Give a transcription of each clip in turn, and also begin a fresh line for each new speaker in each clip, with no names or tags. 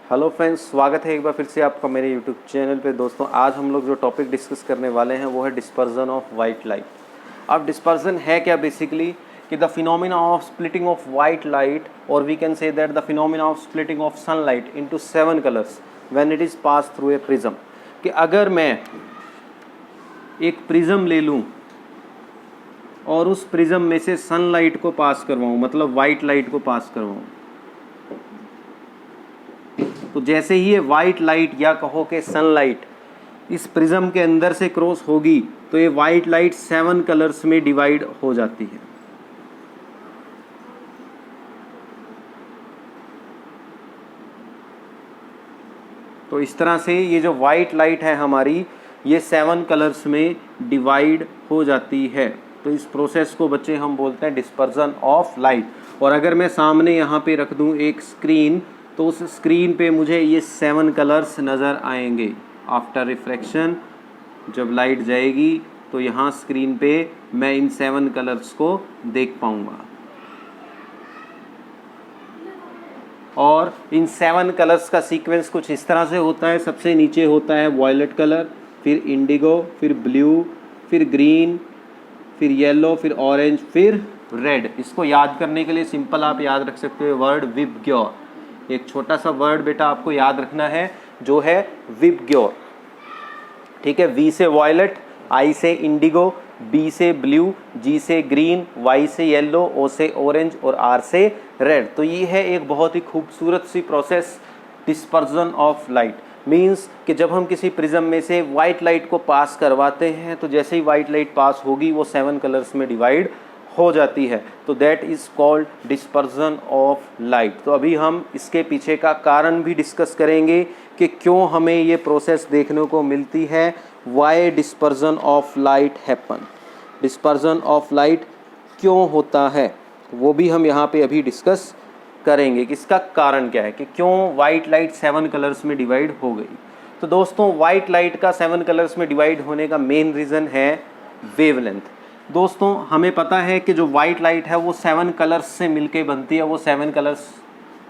Hello friends, स्वागत है एक बार फिर से आपका मेरे यूट्यूब चैनल पे। दोस्तों, आज हम लोग जो टॉपिक डिस्कस करने वाले हैं वो है डिस्पर्जन ऑफ वाइट लाइट। अब डिस्पर्जन है क्या बेसिकली कि the phenomena of splitting of white light, और we can say that the phenomena of splitting of sunlight into 7 colours when it is pass through a prism. कि अगर मैं एक prism ले लूँ और उस प्रिज्म में से सनलाइट को पास करवाऊँ, मतलब वाइट लाइट को पास करवाऊँ, तो जैसे ही ये वाइट लाइट या कहो कि सनलाइट इस प्रिज्म के अंदर से क्रॉस होगी तो ये वाइट लाइट 7 कलर्स में डिवाइड हो जाती है। तो इस तरह से ये जो वाइट लाइट है हमारी, ये 7 कलर्स में डिवाइड हो जाती है। तो इस प्रोसेस को बच्चे हम बोलते हैं डिस्पर्जन ऑफ लाइट। और अगर मैं सामने यहाँ पे रख दूँ एक स्क्रीन, तो उस स्क्रीन पे मुझे ये 7 कलर्स नज़र आएंगे। आफ्टर रिफ्रैक्शन जब लाइट जाएगी तो यहाँ स्क्रीन पे मैं इन 7 कलर्स को देख पाऊँगा। और इन 7 कलर्स का सीक्वेंस कुछ इस तरह से होता है। सबसे नीचे होता है वॉयलेट कलर, फिर इंडिगो, फिर ब्लू, फिर ग्रीन, फिर येलो, फिर ऑरेंज, फिर रेड। इसको याद करने के लिए सिंपल आप याद रख सकते हो वर्ड विबग्योर। एक छोटा सा वर्ड बेटा आपको याद रखना है जो है विबग्योर। ठीक है, वी से वॉयलेट, आई से इंडिगो, बी से ब्लू, जी से ग्रीन, वाई से येलो, ओ से ऑरेंज और आर से रेड। तो ये है एक बहुत ही खूबसूरत सी process dispersion of light. Means कि जब हम किसी प्रिज्म में से वाइट लाइट को पास करवाते हैं तो जैसे ही वाइट लाइट पास होगी वो 7 कलर्स में डिवाइड हो जाती है। तो that is called dispersion of light. तो अभी हम इसके पीछे का कारण भी डिस्कस करेंगे कि क्यों हमें ये प्रोसेस देखने को मिलती है। Why dispersion of light happen, dispersion of light क्यों होता है वो भी हम यहाँ पे अभी डिस्कस करेंगे कि इसका कारण क्या है, कि क्यों वाइट लाइट 7 कलर्स में डिवाइड हो गई। तो दोस्तों, वाइट लाइट का 7 कलर्स में डिवाइड होने का मेन रीज़न है वेवलेंथ। दोस्तों, हमें पता है कि जो वाइट लाइट है वो 7 कलर्स से मिलके बनती है। वो 7 कलर्स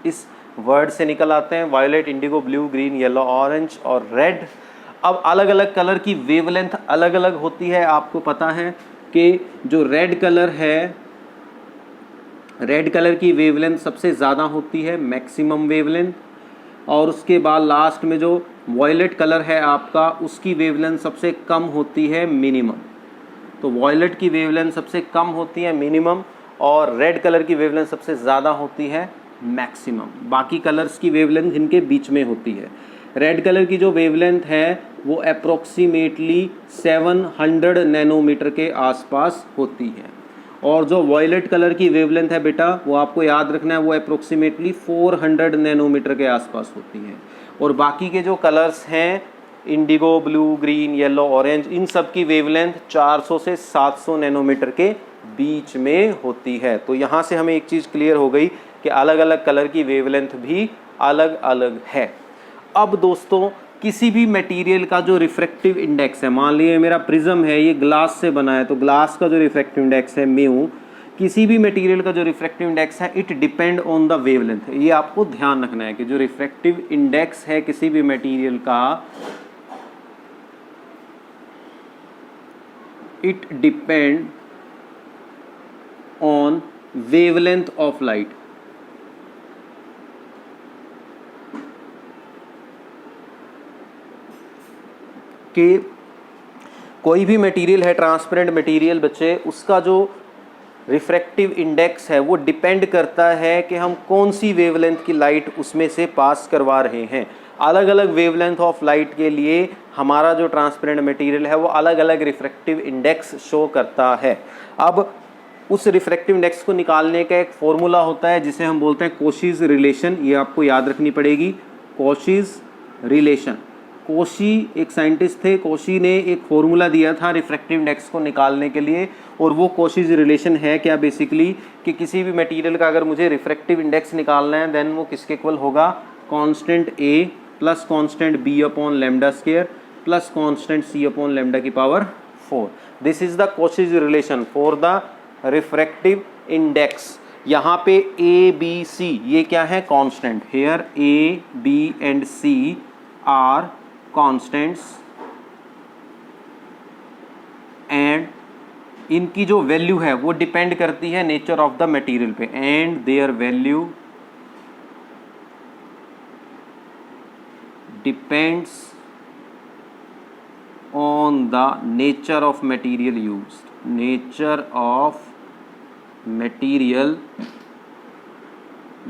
इस वर्ड से निकल आते हैं, violet, indigo, blue, green, yellow, orange और रेड। अब अलग अलग कलर की वेवलेंथ अलग अलग होती है। आपको पता है कि जो रेड कलर है, रेड कलर की वेवलेंथ सबसे ज़्यादा होती है, मैक्सिमम वेवलेंथ। और उसके बाद लास्ट में जो वॉयलेट कलर है आपका, उसकी वेवलेंथ सबसे कम होती है, मिनिमम। तो वॉयलेट की वेवलेंथ सबसे कम होती है, मिनिमम, और रेड कलर की वेवलेंथ सबसे ज़्यादा होती है, मैक्सिमम। बाकी कलर्स की वेवलेंथ इनके बीच में होती है। रेड कलर की जो वेवलेंथ है वो अप्रोक्सीमेटली 700 नैनोमीटर के आसपास होती है। और जो वॉयलेट कलर की वेवलेंथ है बेटा, वो आपको याद रखना है, वो अप्रोक्सीमेटली 400 नैनोमीटर के आसपास होती है। और बाकी के जो कलर्स हैं, indigo, blue, green, yellow, orange, इन सब की वेवलेंथ 400 से 700 नैनोमीटर के बीच में होती है। तो यहाँ से हमें एक चीज़ क्लियर हो गई कि अलग अलग कलर की वेवलेंथ भी अलग अलग है। अब दोस्तों, किसी भी मटेरियल का जो रिफ्रैक्टिव इंडेक्स है, मान लीजिए मेरा प्रिज्म है, ये ग्लास से बना है, तो ग्लास का जो रिफ्रैक्टिव इंडेक्स है म्यू, किसी भी मटेरियल का जो रिफ्रैक्टिव इंडेक्स है it depend on the wavelength. ये आपको ध्यान रखना है कि जो रिफ्रैक्टिव इंडेक्स है किसी भी मटेरियल का, it depend on wavelength of light. कि कोई भी मटेरियल है, ट्रांसपेरेंट मटेरियल बच्चे, उसका जो रिफ्रैक्टिव इंडेक्स है वो डिपेंड करता है कि हम कौन सी वेवलेंथ की लाइट उसमें से पास करवा रहे हैं। अलग अलग वेवलेंथ ऑफ लाइट के लिए हमारा जो ट्रांसपेरेंट मटेरियल है वो अलग अलग रिफ्रैक्टिव इंडेक्स शो करता है। अब उस रिफ्रैक्टिव इंडेक्स को निकालने का एक फॉर्मूला होता है जिसे हम बोलते हैं कोशीज रिलेशन। ये आपको याद रखनी पड़ेगी, कोशीज रिलेशन। कोशी एक साइंटिस्ट थे, कोशी ने एक फॉर्मूला दिया था रिफ्रैक्टिव इंडेक्स को निकालने के लिए। और वो कोशीज रिलेशन है क्या बेसिकली, कि किसी भी मटेरियल का अगर मुझे रिफ्रैक्टिव इंडेक्स निकालना है देन वो किसके इक्वल होगा, constant A plus constant B upon lambda square plus constant C upon lambda की power 4। This is the Cauchy's relation for the refractive index. यहाँ पे ए बी सी ये क्या है, constant. Here A B and C are constants and इनकी जो value है वो डिपेंड करती है नेचर ऑफ द मटेरियल पे, and their value depends on the nature of material used. Nature of material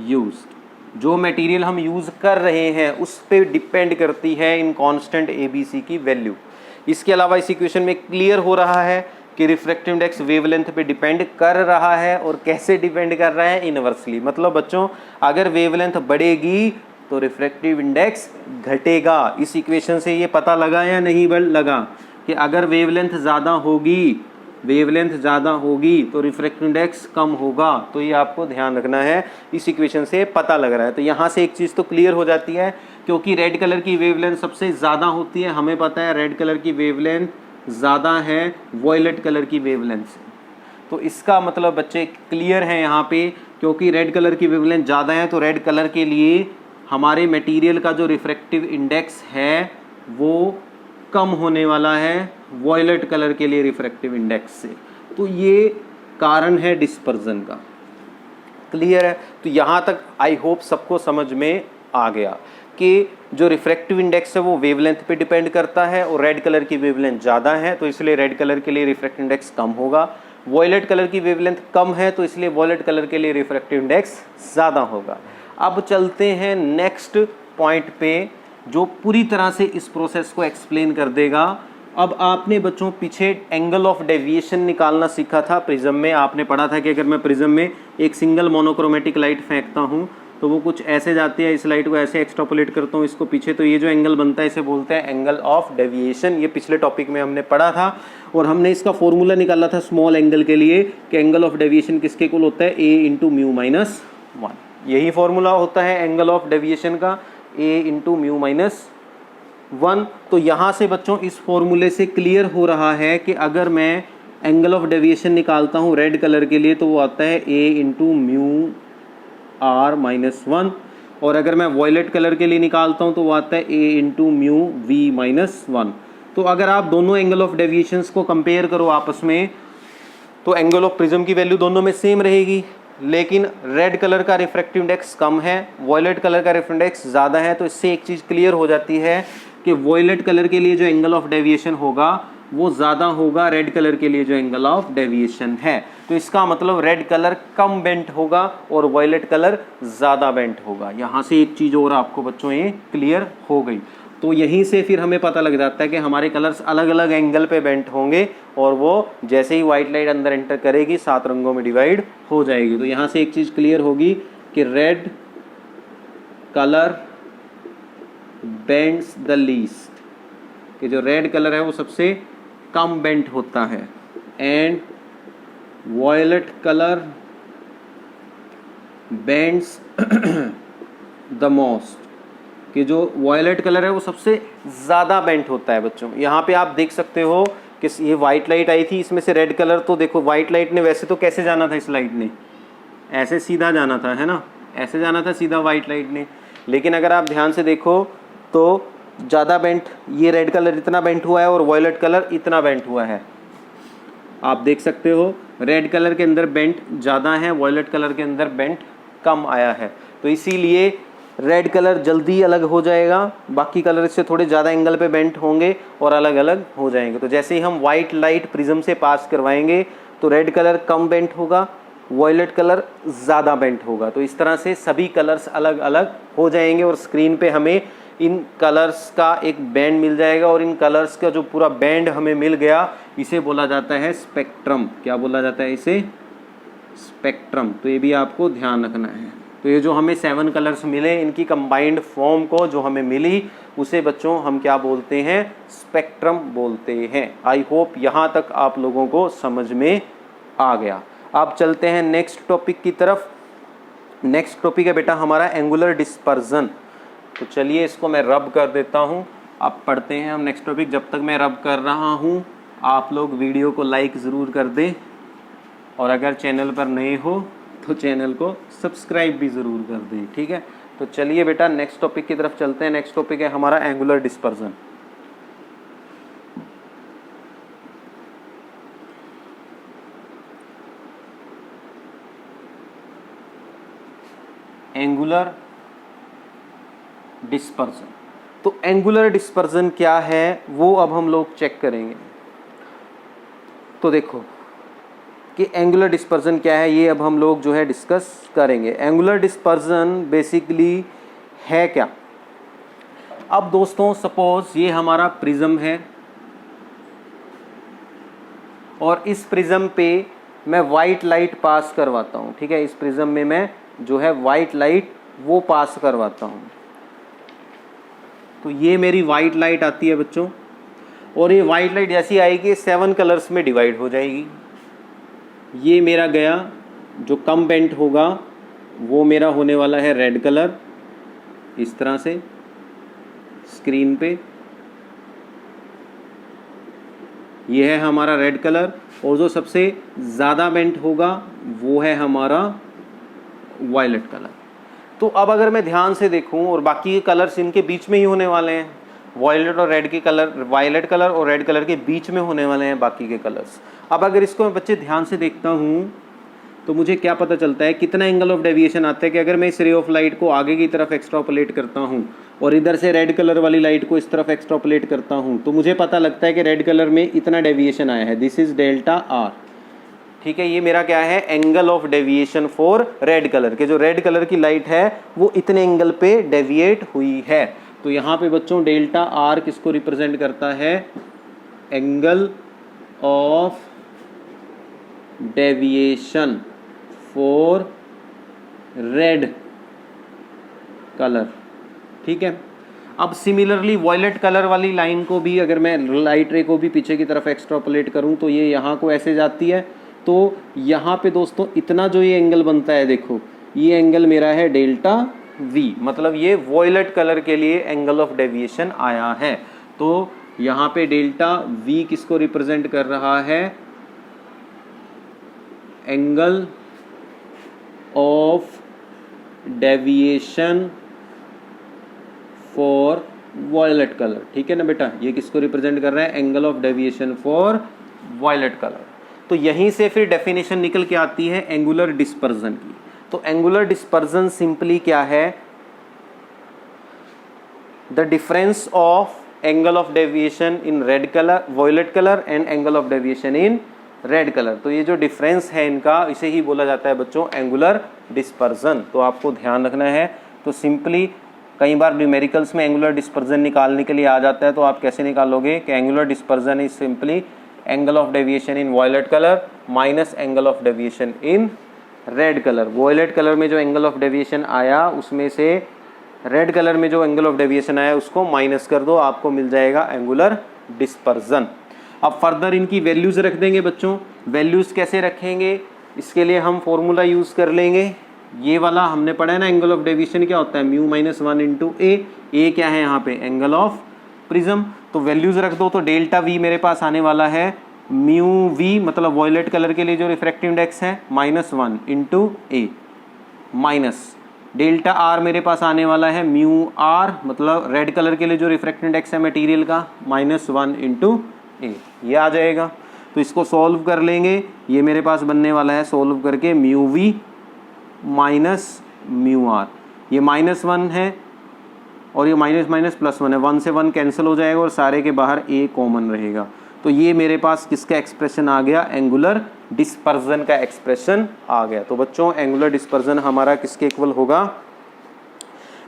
used, जो मटेरियल हम यूज कर रहे हैं उस पे डिपेंड करती है इन कांस्टेंट ए बी सी की वैल्यू। इसके अलावा इस इक्वेशन में क्लियर हो रहा है कि रिफ्रैक्टिव इंडेक्स वेवलेंथ पे डिपेंड कर रहा है, और कैसे डिपेंड कर रहा है, इनवर्सली। मतलब बच्चों अगर वेवलेंथ बढ़ेगी तो रिफ्रैक्टिव इंडेक्स घटेगा। इस इक्वेशन से ये पता लगा या नहीं लगा कि अगर वेवलेंथ ज़्यादा होगी, वेवलेंथ ज़्यादा होगी तो रिफ्रैक्टिव इंडेक्स कम होगा। तो ये आपको ध्यान रखना है, इस इक्वेशन से पता लग रहा है। तो यहाँ से एक चीज़ तो क्लियर हो जाती है, क्योंकि रेड कलर की वेवलेंथ सबसे ज़्यादा होती है। हमें पता है रेड कलर की वेवलेंथ ज़्यादा है वॉयलेट कलर की वेवलेंथ से। तो इसका मतलब बच्चे क्लियर है यहाँ पे, क्योंकि रेड कलर की वेवलेंथ ज़्यादा है तो रेड कलर के लिए हमारे मटेरियल का जो रिफ्रैक्टिव इंडेक्स है वो कम होने वाला है वॉयलेट कलर के लिए रिफ्रैक्टिव इंडेक्स से। तो ये कारण है डिस्पर्जन का। क्लियर है? तो यहाँ तक आई होप सबको समझ में आ गया कि जो रिफ्रैक्टिव इंडेक्स है वो वेवलेंथ पे डिपेंड करता है, और रेड कलर की वेवलेंथ ज़्यादा है तो इसलिए रेड कलर के लिए रिफ्रैक्टिव इंडेक्स कम होगा। वॉयलेट कलर की वेवलेंथ कम है तो इसलिए वॉयलेट कलर के लिए रिफ्रैक्टिव इंडेक्स ज़्यादा होगा। अब चलते हैं नेक्स्ट पॉइंट पे जो पूरी तरह से इस प्रोसेस को एक्सप्लेन कर देगा। अब आपने बच्चों पीछे एंगल ऑफ डेविएशन निकालना सीखा था प्रिज्म में। आपने पढ़ा था कि अगर मैं प्रिज्म में एक सिंगल मोनोक्रोमेटिक लाइट फेंकता हूँ तो वो कुछ ऐसे जाती है, इस लाइट को ऐसे एक्सट्रापोलेट करता हूँ इसको पीछे, तो ये जो एंगल बनता है इसे बोलते हैं एंगल ऑफ डेविएशन। ये पिछले टॉपिक में हमने पढ़ा था, और हमने इसका फॉर्मूला निकाला था स्मॉल एंगल के लिए कि एंगल ऑफ डेविएशन किसके इक्वल होता है, ए इंटू म्यू माइनस 1। यही फॉर्मूला होता है एंगल ऑफ डेविएशन का, ए इंटू म्यू माइनस 1। तो यहाँ से बच्चों इस फॉर्मूले से क्लियर हो रहा है कि अगर मैं एंगल ऑफ डेविएशन निकालता हूँ रेड कलर के लिए तो वो आता है ए इंटू म्यू आर माइनस 1, और अगर मैं वॉयलेट कलर के लिए निकालता हूँ तो वो आता है ए इंटू म्यू वी माइनस 1। तो अगर आप दोनों एंगल ऑफ डेविएशंस को कंपेयर करो आपस में तो एंगल ऑफ प्रिज्म की वैल्यू दोनों में सेम रहेगी, लेकिन रेड कलर का रिफ्रैक्टिव इंडेक्स कम है, वॉयलेट कलर का रिफ्रैक्टिव इंडेक्स ज़्यादा है। तो इससे एक चीज़ क्लियर हो जाती है कि वॉयलेट कलर के लिए जो एंगल ऑफ डेविएशन होगा वो ज़्यादा होगा रेड कलर के लिए जो एंगल ऑफ डेविएशन है। तो इसका मतलब रेड कलर कम बेंट होगा और वॉयलेट कलर ज़्यादा बेंट होगा। यहाँ से एक चीज़ और आपको बच्चों ये क्लियर हो गई। तो यहीं से फिर हमें पता लग जाता है कि हमारे कलर्स अलग अलग एंगल पे बेंट होंगे, और वो जैसे ही वाइट लाइट अंदर एंटर करेगी 7 रंगों में डिवाइड हो जाएगी। तो यहाँ से एक चीज़ क्लियर होगी कि red colour bends the least, कि जो रेड कलर है वो सबसे कम बेंट होता है, and violet colour bends the most, कि जो वॉयलेट कलर है वो सबसे ज़्यादा बेंट होता है। बच्चों यहाँ पे आप देख सकते हो कि ये वाइट लाइट आई थी, इसमें से रेड कलर, तो देखो वाइट लाइट ने वैसे तो कैसे जाना था, इस लाइट ने ऐसे सीधा जाना था, है ना, ऐसे जाना था सीधा वाइट लाइट ने। लेकिन अगर आप ध्यान से देखो तो ज़्यादा बेंट, ये रेड कलर इतना बेंट हुआ है और वॉयलेट कलर इतना बेंट हुआ है। आप देख सकते हो रेड कलर के अंदर बेंट ज़्यादा है, वॉयलेट कलर के अंदर बेंट कम आया है। तो इसीलिए रेड कलर जल्दी अलग हो जाएगा, बाकी कलर इससे थोड़े ज़्यादा एंगल पे बेंट होंगे और अलग अलग हो जाएंगे। तो जैसे ही हम वाइट लाइट प्रिज्म से पास करवाएंगे तो रेड कलर कम बेंट होगा, वॉयलेट कलर ज़्यादा बेंट होगा। तो इस तरह से सभी कलर्स अलग अलग हो जाएंगे, और स्क्रीन पे हमें इन कलर्स का एक बैंड मिल जाएगा, और इन कलर्स का जो पूरा बैंड हमें मिल गया इसे बोला जाता है स्पेक्ट्रम। क्या बोला जाता है इसे? स्पेक्ट्रम। तो ये भी आपको ध्यान रखना है। तो ये जो हमें 7 कलर्स मिले, इनकी कंबाइंड फॉर्म को जो हमें मिली उसे बच्चों हम क्या बोलते हैं? स्पेक्ट्रम बोलते हैं। आई होप यहाँ तक आप लोगों को समझ में आ गया। आप चलते हैं नेक्स्ट टॉपिक की तरफ। नेक्स्ट टॉपिक है बेटा हमारा एंगुलर डिस्पर्जन। तो चलिए इसको मैं रब कर देता हूँ, अब पढ़ते हैं हम नेक्स्ट टॉपिक। जब तक मैं रब कर रहा हूँ आप लोग वीडियो को लाइक ज़रूर कर दें, और अगर चैनल पर नए हो तो चैनल को सब्सक्राइब भी ज़रूर कर दें, ठीक है। तो चलिए बेटा नेक्स्ट टॉपिक की तरफ चलते हैं। नेक्स्ट टॉपिक है हमारा एंगुलर डिस्पर्जन। एंगुलर डिस्पर्जन, तो एंगुलर डिस्पर्जन क्या है वो अब हम लोग चेक करेंगे। तो देखो कि एंगुलर डिस्पर्जन क्या है, ये अब हम लोग जो है डिस्कस करेंगे। एंगुलर डिस्पर्जन बेसिकली है क्या। अब दोस्तों सपोज ये हमारा प्रिज्म है और इस प्रिज्म पे मैं वाइट लाइट पास करवाता हूँ, ठीक है। इस प्रिज्म में मैं जो है वाइट लाइट वो पास करवाता हूँ। तो ये मेरी वाइट लाइट आती है बच्चों, और ये वाइट लाइट जैसी आएगी 7 कलर्स में डिवाइड हो जाएगी। ये मेरा गया जो कम बेंट होगा वो मेरा होने वाला है रेड कलर, इस तरह से स्क्रीन पे ये है हमारा रेड कलर, और जो सबसे ज़्यादा बेंट होगा वो है हमारा वायलेट कलर। तो अब अगर मैं ध्यान से देखूं और बाकी के कलर्स इनके बीच में ही होने वाले हैं, वायलेट और रेड के कलर, वायलेट कलर और रेड कलर के बीच में होने वाले हैं बाकी के कलर्स। अब अगर इसको मैं बच्चे ध्यान से देखता हूँ तो मुझे क्या पता चलता है, कितना एंगल ऑफ डेविएशन आता है कि अगर मैं इस रे ऑफ लाइट को आगे की तरफ एक्सट्रापोलेट करता हूँ और इधर से रेड कलर वाली लाइट को इस तरफ एक्सट्रापोलेट करता हूँ तो मुझे पता लगता है कि रेड कलर में इतना डेविएशन आया है, दिस इज डेल्टा आर, ठीक है। ये मेरा क्या है, angle of deviation for red colour के, जो रेड कलर की लाइट है वो इतने एंगल पे डेविएट हुई है। तो यहाँ पे बच्चों डेल्टा आर किसको रिप्रेजेंट करता है, angle of deviation for red colour, ठीक है। अब सिमिलरली वॉयलेट कलर वाली लाइन को भी अगर मैं लाइट रे को भी पीछे की तरफ एक्सट्रापोलेट करूं तो ये यहाँ को ऐसे जाती है। तो यहाँ पे दोस्तों इतना जो ये एंगल बनता है, देखो ये एंगल मेरा है डेल्टा वी, मतलब ये वॉयलेट कलर के लिए एंगल ऑफ डेविएशन आया है। तो यहाँ पे डेल्टा वी किसको रिप्रेजेंट कर रहा है, angle of deviation for violet colour, ठीक है ना बेटा। ये किसको रिप्रेजेंट कर रहा है, angle of deviation for violet colour. तो यहीं से फिर डेफिनेशन निकल के आती है एंगुलर डिस्पर्जन की। तो एंगुलर डिस्पर्जन सिंपली क्या है, the difference of angle of deviation in red colour, violet colour and angle of deviation in red colour. तो ये जो डिफरेंस है इनका, इसे ही बोला जाता है बच्चों एंगुलर डिस्पर्जन। तो आपको ध्यान रखना है। तो सिंपली कई बार न्यूमेरिकल्स में एंगुलर डिस्पर्जन निकालने के लिए आ जाता है, तो आप कैसे निकालोगे कि angular dispersion is simply angle of deviation in violet colour minus angle of deviation in red colour. Violet colour में जो एंगल ऑफ डेविएशन आया उसमें से रेड कलर में जो एंगल ऑफ डेविएशन आया उसको माइनस कर दो, आपको मिल जाएगा एंगुलर डिस्पर्जन। अब फर्दर इनकी वैल्यूज रख देंगे बच्चों। वैल्यूज कैसे रखेंगे, इसके लिए हम फॉर्मूला यूज कर लेंगे। ये वाला हमने पढ़ा है ना, एंगल ऑफ डेविएशन क्या होता है, म्यू माइनस 1 इंटू ए क्या है यहाँ पे, एंगल ऑफ प्रिज्म। तो वैल्यूज रख दो। तो डेल्टा वी मेरे पास आने वाला है म्यू वी, मतलब वॉयलेट कलर के लिए जो रिफ्रैक्टिव इंडेक्स है -1 इंटू ए, माइनस डेल्टा आर मेरे पास आने वाला है म्यू आर, मतलब रेड कलर के लिए जो रिफ्रैक्टिव इंडेक्स है मटेरियल का, -1 इंटू ए, ये आ जाएगा। तो इसको सॉल्व कर लेंगे। ये मेरे पास बनने वाला है सॉल्व करके mu we minus mu r. ये -1 है और ये माइनस माइनस +1 है, 1 से 1 कैंसिल हो जाएगा और सारे के बाहर ए कॉमन रहेगा। तो ये मेरे पास किसका एक्सप्रेशन आ गया, एंगुलर डिस्पर्जन का एक्सप्रेशन आ गया। तो बच्चों एंगुलर डिस्पर्जन हमारा किसके इक्वल होगा,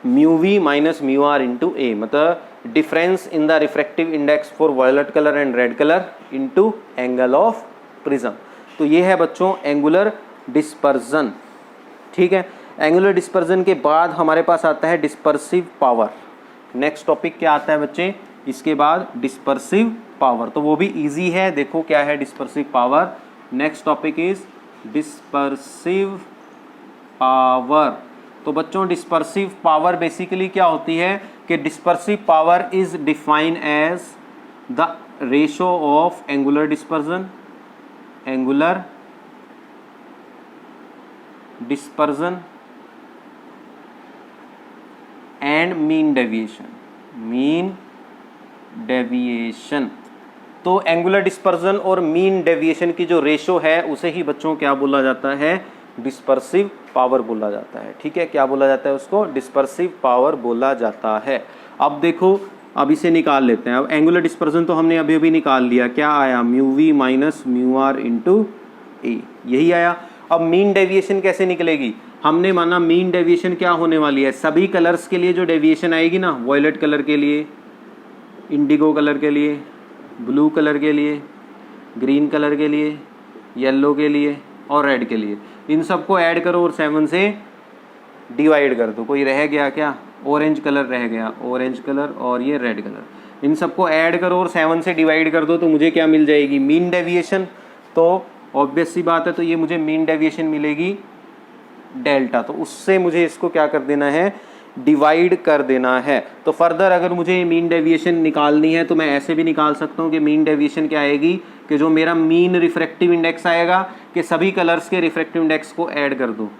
mu we minus mu R into A, मतलब difference in the refractive index for violet colour and red colour into angle of prism. तो ये है बच्चों एंगुलर डिस्पर्जन, ठीक है। एंगुलर डिस्पर्जन के बाद हमारे पास आता है डिस्पर्सिव पावर। नेक्स्ट टॉपिक क्या आता है बच्चे, इसके बाद डिस्पर्सिव पावर। तो वो भी इजी है, देखो क्या है dispersive power. Next topic is dispersive power. तो बच्चों डिस्पर्सिव पावर बेसिकली क्या होती है कि dispersive power is define as the ratio of angular dispersion, angular dispersion and mean deviation, mean deviation. तो एंगुलर डिस्पर्जन और मीन डेविएशन की जो रेशो है उसे ही बच्चों क्या बोला जाता है, डिस्पर्सिव पावर बोला जाता है। ठीक है, क्या बोला जाता है उसको, डिस्पर्सिव पावर बोला जाता है। अब देखो, अब इसे निकाल लेते हैं। अब एंगुलर डिस्पर्जन तो हमने अभी अभी निकाल लिया, क्या आया, mu we minus mu R into A, यही आया। अब मीन डेविएशन कैसे निकलेगी, हमने माना मीन डेविएशन क्या होने वाली है, सभी कलर्स के लिए जो डेविएशन आएगी ना, वॉयलेट कलर के लिए, इंडिगो कलर के लिए, ब्लू कलर के लिए, ग्रीन कलर के लिए, येलो के लिए और रेड के लिए, इन सबको ऐड करो और 7 से डिवाइड कर दो। कोई रह गया क्या, ऑरेंज कलर रह गया, ऑरेंज कलर और ये रेड कलर, इन सबको ऐड करो और 7 से डिवाइड कर दो, तो मुझे क्या मिल जाएगी, मीन डेविएशन। तो ऑब्वियस सी बात है, तो ये मुझे मीन डेविएशन मिलेगी डेल्टा, तो उससे मुझे इसको क्या कर देना है, डिवाइड कर देना है। तो फर्दर अगर मुझे मीन डेविएशन निकालनी है तो मैं ऐसे भी निकाल सकता हूँ कि मीन डेविएशन क्या आएगी, कि जो मेरा मीन रिफ्रैक्टिव इंडेक्स आएगा, कि सभी कलर्स के रिफ्रैक्टिव इंडेक्स को ऐड कर दो,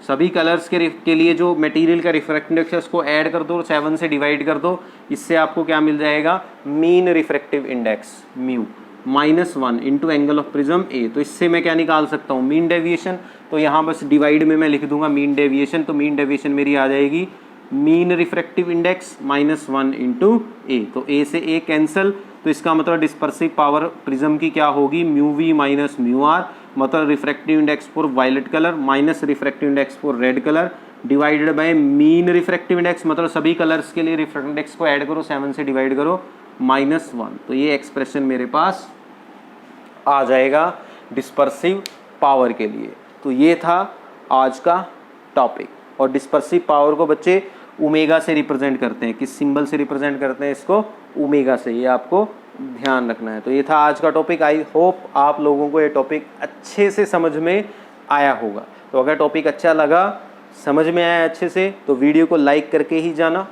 सभी कलर्स के लिए जो मटेरियल का रिफ्रैक्टिव इंडेक्स है उसको ऐड कर दो और 7 से डिवाइड कर दो। इससे आपको क्या मिल जाएगा, mean refractive index mu -1 into angle of prism ए। तो इससे मैं क्या निकाल सकता हूँ, मीन डेविएशन। तो यहाँ बस डिवाइड में मैं लिख दूंगा मीन डेविएशन, तो मीन डेविएशन मेरी आ जाएगी मीन रिफ्रैक्टिव इंडेक्स -1 इंटू ए। तो ए से ए कैंसिल, तो इसका मतलब डिस्पर्सिव पावर प्रिज्म की क्या होगी, mu we minus mu R, मतलब refractive index for violet colour minus refractive index for red colour divided by mean refractive index, मतलब सभी कलर्स के लिए रिफ्रैक्टिव इंडेक्स को ऐड करो, 7 से डिवाइड करो, -1। तो ये एक्सप्रेशन मेरे पास आ जाएगा डिस्पर्सिव पावर के लिए। तो ये था आज का टॉपिक। और डिस्पर्सिव पावर को बच्चे ओमेगा से रिप्रेजेंट करते हैं, किस सिंबल से रिप्रेजेंट करते हैं इसको, ओमेगा से, ये आपको ध्यान रखना है। तो ये था आज का टॉपिक। आई होप आप लोगों को ये टॉपिक अच्छे से समझ में आया होगा। तो अगर टॉपिक अच्छा लगा, समझ में आया अच्छे से, तो वीडियो को लाइक करके ही जाना,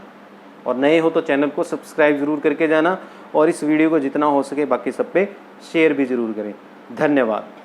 और नए हो तो चैनल को सब्सक्राइब जरूर करके जाना, और इस वीडियो को जितना हो सके बाकी सब पे शेयर भी जरूर करें। धन्यवाद।